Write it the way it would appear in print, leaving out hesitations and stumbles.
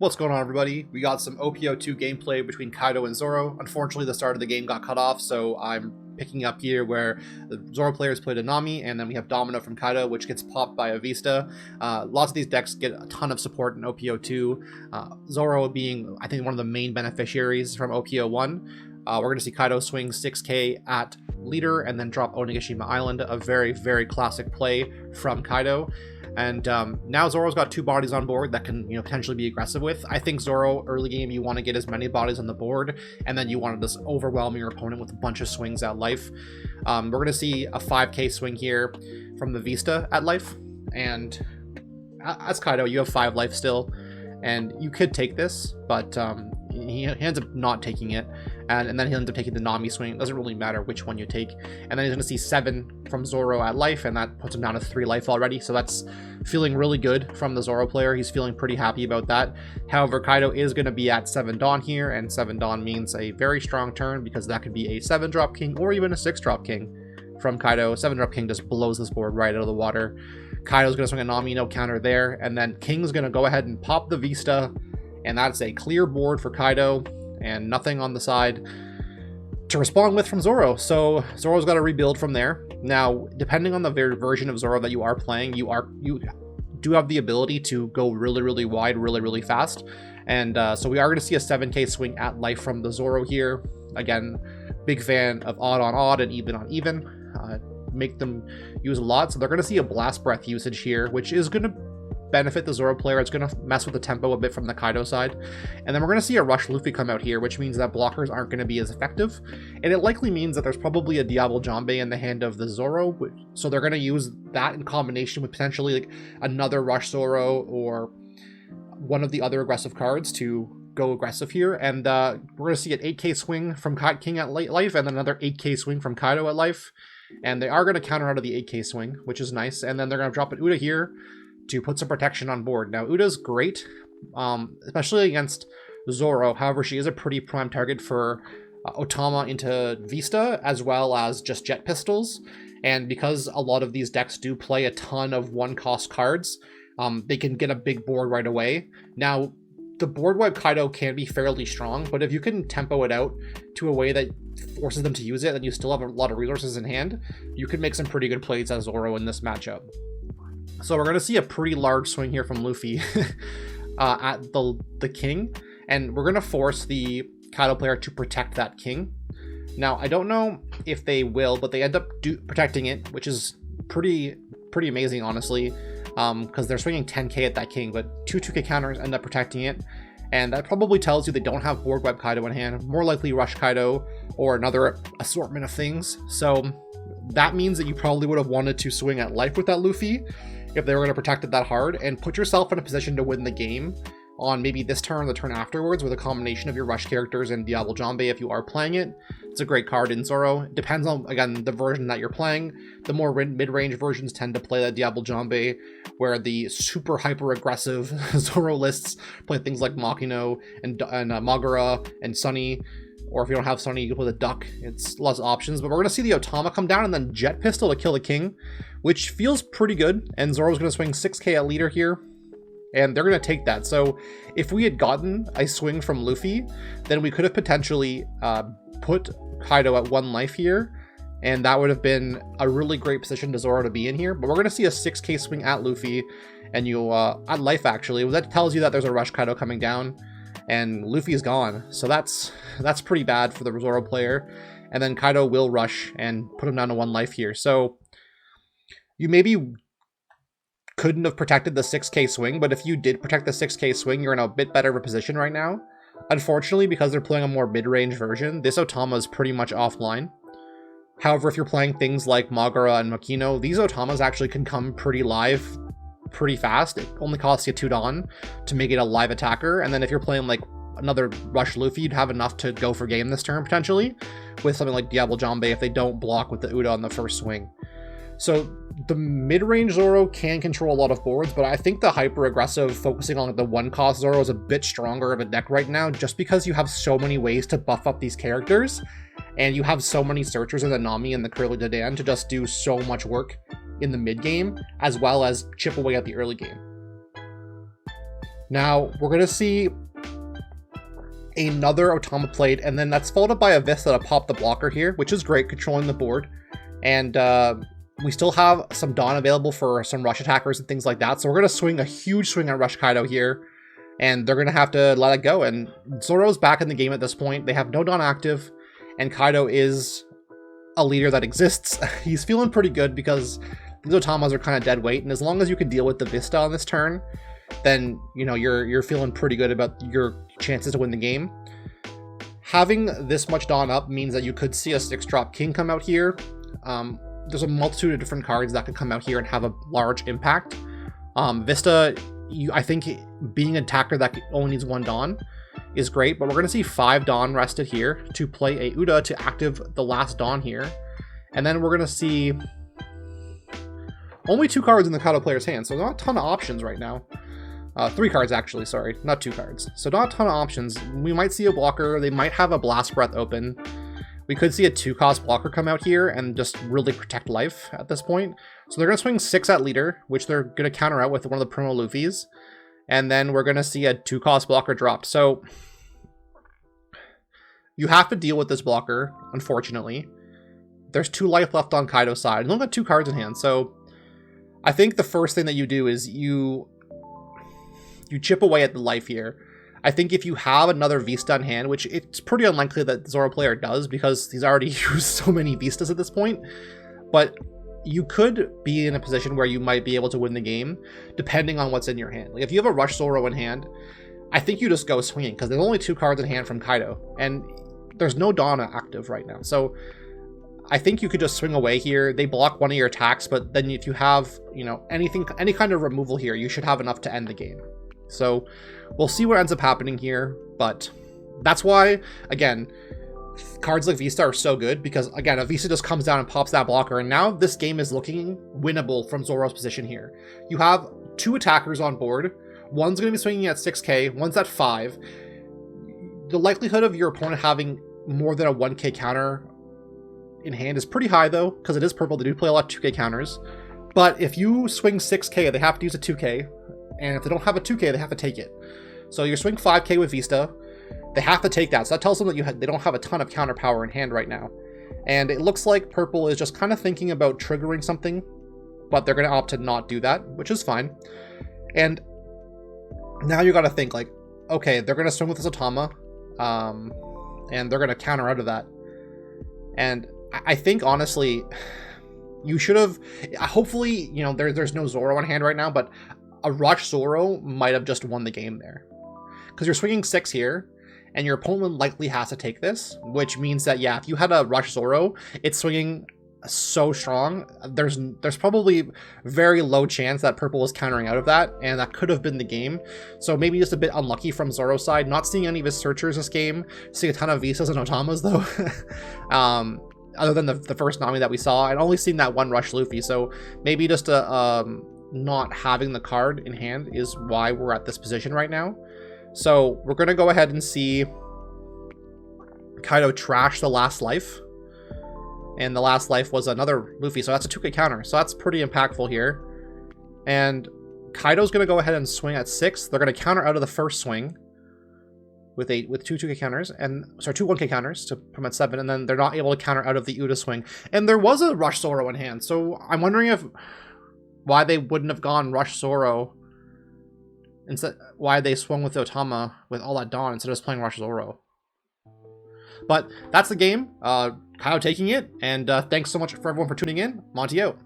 What's going on, everybody? We got some OP02 gameplay between Kaido and Zoro. Unfortunately, the start of the game got cut off, so I'm picking up here where the Zoro players played a Nami, and then we have Domino from Kaido, which gets popped by a Vista. Lots of these decks get a ton of support in OP02. Zoro being, I think, one of the main beneficiaries from OP01. We're going to see Kaido swing 6k at leader and then drop Onigashima Island, a very, very classic play from Kaido. And now Zoro's got two bodies on board that can, potentially be aggressive with. I think Zoro, early game, you want to get as many bodies on the board, and then you want to just overwhelm your opponent with a bunch of swings at life. We're going to see a 5k swing here from the Vista at life, and as Kaido, you have 5 life still, and you could take this, but he ends up not taking it, and then he ends up taking the Nami swing. It doesn't really matter which one you take. And then he's going to see 7 from Zoro at life, and that puts him down to 3 life already, so that's feeling really good from the Zoro player. He's feeling pretty happy about that. However, Kaido is going to be at 7 Dawn here, and 7 Dawn means a very strong turn, because that could be a 7-drop king or even a 6-drop king from Kaido. 7-drop king just blows this board right out of the water. Kaido's going to swing a Nami, no counter there, and then King's going to go ahead and pop the Vista, and that's a clear board for Kaido, and nothing on the side to respond with from Zoro. So Zoro's got to rebuild from there. Now, depending on the version of Zoro that you are playing, you do have the ability to go really, really wide, really, really fast. And so we are going to see a 7k swing at life from the Zoro here. Again, big fan of odd on odd and even on even. Make them use a lot. So they're going to see a blast breath usage here, which is going to benefit the Zoro player. It's going to mess with the tempo a bit from the Kaido side. And then we're going to see a Rush Luffy come out here, which means that blockers aren't going to be as effective. And it likely means that there's probably a Diablo Jambe in the hand of the Zoro. So they're going to use that in combination with potentially like another Rush Zoro or one of the other aggressive cards to go aggressive here. And we're going to see an 8k swing from King at life and then another 8k swing from Kaido at life. And they are going to counter out of the 8k swing, which is nice. And then they're going to drop an Uda here to put some protection on board. Now, Uda's great, especially against Zoro. However, she is a pretty prime target for Otama into Vista, as well as just jet pistols. And because a lot of these decks do play a ton of one-cost cards, they can get a big board right away. Now, the board wipe Kaido can be fairly strong, but if you can tempo it out to a way that forces them to use it, and you still have a lot of resources in hand, you could make some pretty good plays as Zoro in this matchup. So we're going to see a pretty large swing here from Luffy at the king, and we're going to force the Kaido player to protect that king. Now, I don't know if they will, but they end up protecting it, which is pretty amazing, honestly, because they're swinging 10k at that king, but 2k counters end up protecting it, and that probably tells you they don't have board wipe Kaido in hand, more likely Rush Kaido or another assortment of things. So that means that you probably would have wanted to swing at life with that Luffy if they were going to protect it that hard, and put yourself in a position to win the game on maybe this turn or the turn afterwards with a combination of your Rush characters and Diablo Jambe if you are playing it. It's a great card in Zoro. It depends on, again, the version that you're playing. The more mid-range versions tend to play that Diablo Jambe, where the super hyper-aggressive Zoro lists play things like Makino and Magura and Sunny. Or if you don't have Sunny, you can play the Duck. It's lots of options. But we're going to see the Otama come down and then Jet Pistol to kill the King, which feels pretty good. And Zoro's going to swing 6k at leader here, and they're going to take that. So if we had gotten a swing from Luffy, then we could have potentially put Kaido at 1 life here, and that would have been a really great position to Zoro to be in here. But we're going to see a 6k swing at Luffy, and you'll at life, actually. That tells you that there's a Rush Kaido coming down, and Luffy's gone. So that's pretty bad for the Zoro player. And then Kaido will rush and put him down to 1 life here. So you maybe couldn't have protected the 6k swing, but if you did protect the 6k swing, you're in a bit better of a position right now. Unfortunately, because they're playing a more mid-range version, this Otama is pretty much offline. However, if you're playing things like Magura and Makino, these Otamas actually can come pretty live pretty fast. It only costs you 2 Dawn to make it a live attacker, and then if you're playing like another Rush Luffy, you'd have enough to go for game this turn potentially with something like Diablo Jambe if they don't block with the Uda on the first swing. So the mid-range Zoro can control a lot of boards, but I think the hyper-aggressive focusing on the 1-cost Zoro is a bit stronger of a deck right now, just because you have so many ways to buff up these characters, and you have so many searchers in the Nami and the Curly Dadan to just do so much work in the mid-game, as well as chip away at the early game. Now, we're going to see another Otama played, and then that's followed by a Vista to pop the blocker here, which is great, controlling the board. And we still have some Dawn available for some rush attackers and things like that, so we're going to swing a huge swing at Rush Kaido here, and they're going to have to let it go. And Zoro's back in the game at this point. They have no Dawn active, and Kaido is a leader that exists. He's feeling pretty good because these Otamas are kind of dead weight, and as long as you can deal with the Vista on this turn, then, you know, you're feeling pretty good about your chances to win the game. Having this much Dawn up means that you could see a 6-drop King come out here. There's a multitude of different cards that could come out here and have a large impact. Vista, I think being an attacker that only needs 1 Dawn is great, but we're going to see 5 Dawn rested here to play a Uda to active the last Dawn here. And then we're going to see only 2 cards in the Kaido player's hand, so not a ton of options right now. 3 cards actually, sorry, not 2 cards. So not a ton of options. We might see a blocker, they might have a Blast Breath open. We could see a 2-cost blocker come out here and just really protect life at this point. So they're going to swing 6 at leader, which they're going to counter out with one of the promo Luffy's. And then we're going to see a 2-cost blocker dropped. So you have to deal with this blocker, unfortunately. There's 2 life left on Kaido's side. And only got 2 cards in hand, so I think the first thing that you do is you chip away at the life here. I think if you have another Vista in hand, which it's pretty unlikely that the Zoro player does because he's already used so many Vistas at this point, but you could be in a position where you might be able to win the game depending on what's in your hand. Like if you have a Rush Zoro in hand, I think you just go swinging because there's only 2 cards in hand from Kaido and there's no Dawn active right now. So I think you could just swing away here. They block one of your attacks, but then if you have, you know, any kind of removal here, you should have enough to end the game. So we'll see what ends up happening here, but that's why, again, cards like Vista are so good because, again, a Vista just comes down and pops that blocker, and now this game is looking winnable from Zoro's position here. You have 2 attackers on board. One's going to be swinging at 6k, one's at 5. The likelihood of your opponent having more than a 1k counter in hand is pretty high, though, because it is purple. They do play a lot of 2k counters. But if you swing 6k, they have to use a 2k. And if they don't have a 2k, they have to take it. So you're swing 5k with Vista. They have to take that. So that tells them that they don't have a ton of counter power in hand right now. And it looks like purple is just kind of thinking about triggering something. But they're going to opt to not do that, which is fine. And now you got to think, like, okay, they're going to swing with this Otama. And they're going to counter out of that. And I think, honestly, you should have... Hopefully, you know, there's no Zoro on hand right now, but a Rush Zoro might have just won the game there. Because you're swinging 6 here, and your opponent likely has to take this, which means that, yeah, if you had a Rush Zoro, it's swinging so strong, there's probably very low chance that purple was countering out of that, and that could have been the game. So maybe just a bit unlucky from Zoro's side. Not seeing any of his searchers this game, seeing a ton of Visas and Otamas, though. Other than the first Nami that we saw, and only seeing that one Rush Luffy, so maybe just not having the card in hand is why we're at this position right now. So we're going to go ahead and see Kaido trash the last life. And the last life was another Luffy, so that's a 2k counter. So that's pretty impactful here. And Kaido's going to go ahead and swing at 6. They're going to counter out of the first swing with 2 2k counters, and sorry, 2 1k counters to promote 7, and then they're not able to counter out of the Uda swing. And there was a Rush Zoro in hand, so I'm wondering why they wouldn't have gone Rush Zoro instead, why they swung with the Otama with all that Dawn instead of just playing Rush Zoro. But that's the game. Kaido taking it, and thanks so much for everyone for tuning in. Monty out.